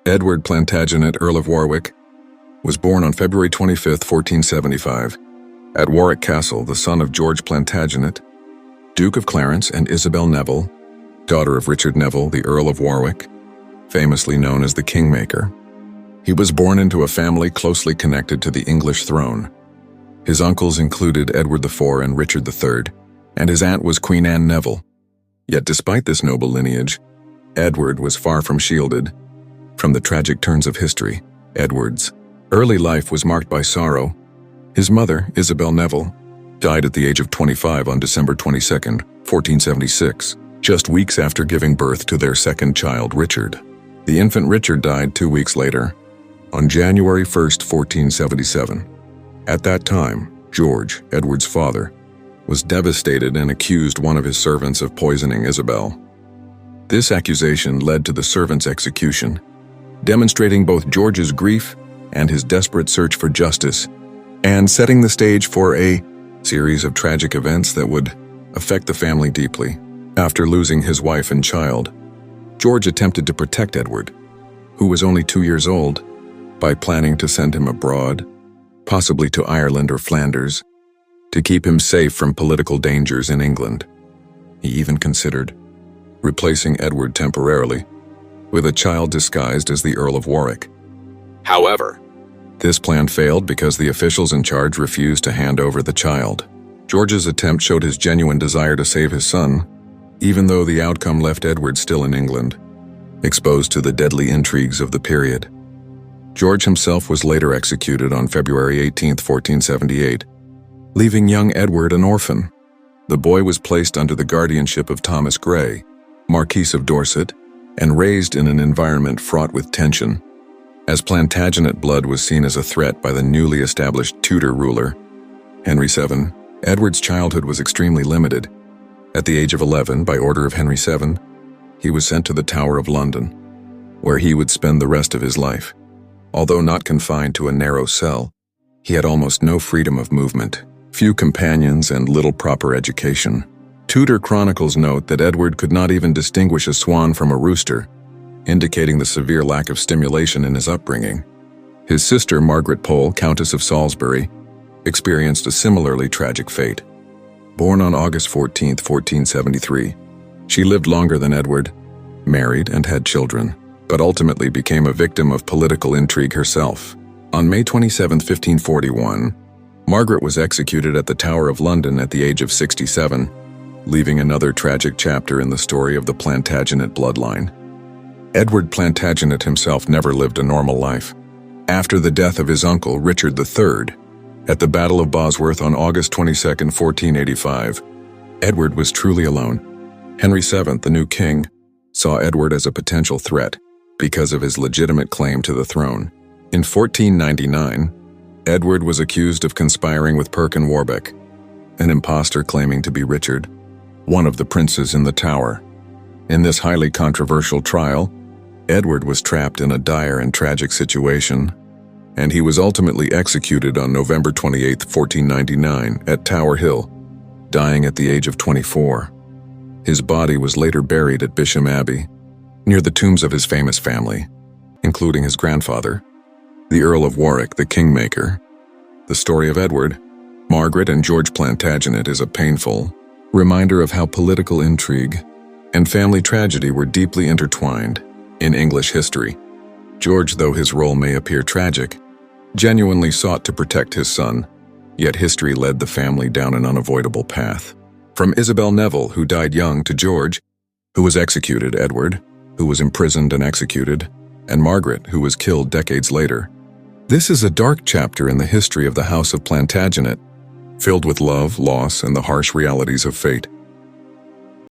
Edward Plantagenet, Earl of Warwick, was born on February 25, 1475, at Warwick Castle, the son of George Plantagenet, Duke of Clarence, and Isabel Neville, daughter of Richard Neville, the Earl of Warwick, famously known as the Kingmaker. He was born into a family closely connected to the English throne. His uncles included Edward IV and Richard III, and his aunt was Queen Anne Neville. Yet despite this noble lineage, Edward was far from shielded from the tragic turns of history. Edward's early life was marked by sorrow. His mother, Isabel Neville, died at the age of 25 on December 22, 1476, just weeks after giving birth to their second child, Richard. The infant Richard died 2 weeks later, on January 1, 1477. At that time, George, Edward's father, was devastated and accused one of his servants of poisoning Isabel. This accusation led to the servant's execution, demonstrating both George's grief and his desperate search for justice, and setting the stage for a series of tragic events that would affect the family deeply. After losing his wife and child, George attempted to protect Edward, who was only 2 years old, by planning to send him abroad, possibly to Ireland or Flanders, to keep him safe from political dangers in England. He even considered replacing Edward temporarily with a child disguised as the Earl of Warwick. However, this plan failed because the officials in charge refused to hand over the child. George's attempt showed his genuine desire to save his son, even though the outcome left Edward still in England, exposed to the deadly intrigues of the period. George himself was later executed on February 18, 1478, leaving young Edward an orphan. The boy was placed under the guardianship of Thomas Grey, Marquis of Dorset, and raised in an environment fraught with tension, as Plantagenet blood was seen as a threat by the newly established Tudor ruler, Henry VII. Edward's childhood was extremely limited. At the age of 11, by order of Henry VII, he was sent to the Tower of London, where he would spend the rest of his life. Although not confined to a narrow cell, he had almost no freedom of movement, few companions, and little proper education. Tudor chronicles note that Edward could not even distinguish a swan from a rooster, indicating the severe lack of stimulation in his upbringing. His sister, Margaret Pole, Countess of Salisbury, experienced a similarly tragic fate. Born on August 14, 1473, she lived longer than Edward, married and had children, but ultimately became a victim of political intrigue herself. On May 27, 1541, Margaret was executed at the Tower of London at the age of 67, leaving another tragic chapter in the story of the Plantagenet bloodline. Edward Plantagenet himself never lived a normal life. After the death of his uncle, Richard III, at the Battle of Bosworth on August 22, 1485, Edward was truly alone. Henry VII, the new king, saw Edward as a potential threat because of his legitimate claim to the throne. In 1499, Edward was accused of conspiring with Perkin Warbeck, an impostor claiming to be Richard, one of the princes in the Tower. In this highly controversial trial, Edward was trapped in a dire and tragic situation, and he was ultimately executed on November 28, 1499, at Tower Hill, dying at the age of 24. His body was later buried at Bisham Abbey, near the tombs of his famous family, including his grandfather, the Earl of Warwick, the Kingmaker. The story of Edward, Margaret, and George Plantagenet is a painful reminder of how political intrigue and family tragedy were deeply intertwined in English history. George, though his role may appear tragic, genuinely sought to protect his son, yet history led the family down an unavoidable path. From Isabel Neville, who died young, to George, who was executed, Edward, who was imprisoned and executed, and Margaret, who was killed decades later. This is a dark chapter in the history of the House of Plantagenet, filled with love, loss, and the harsh realities of fate.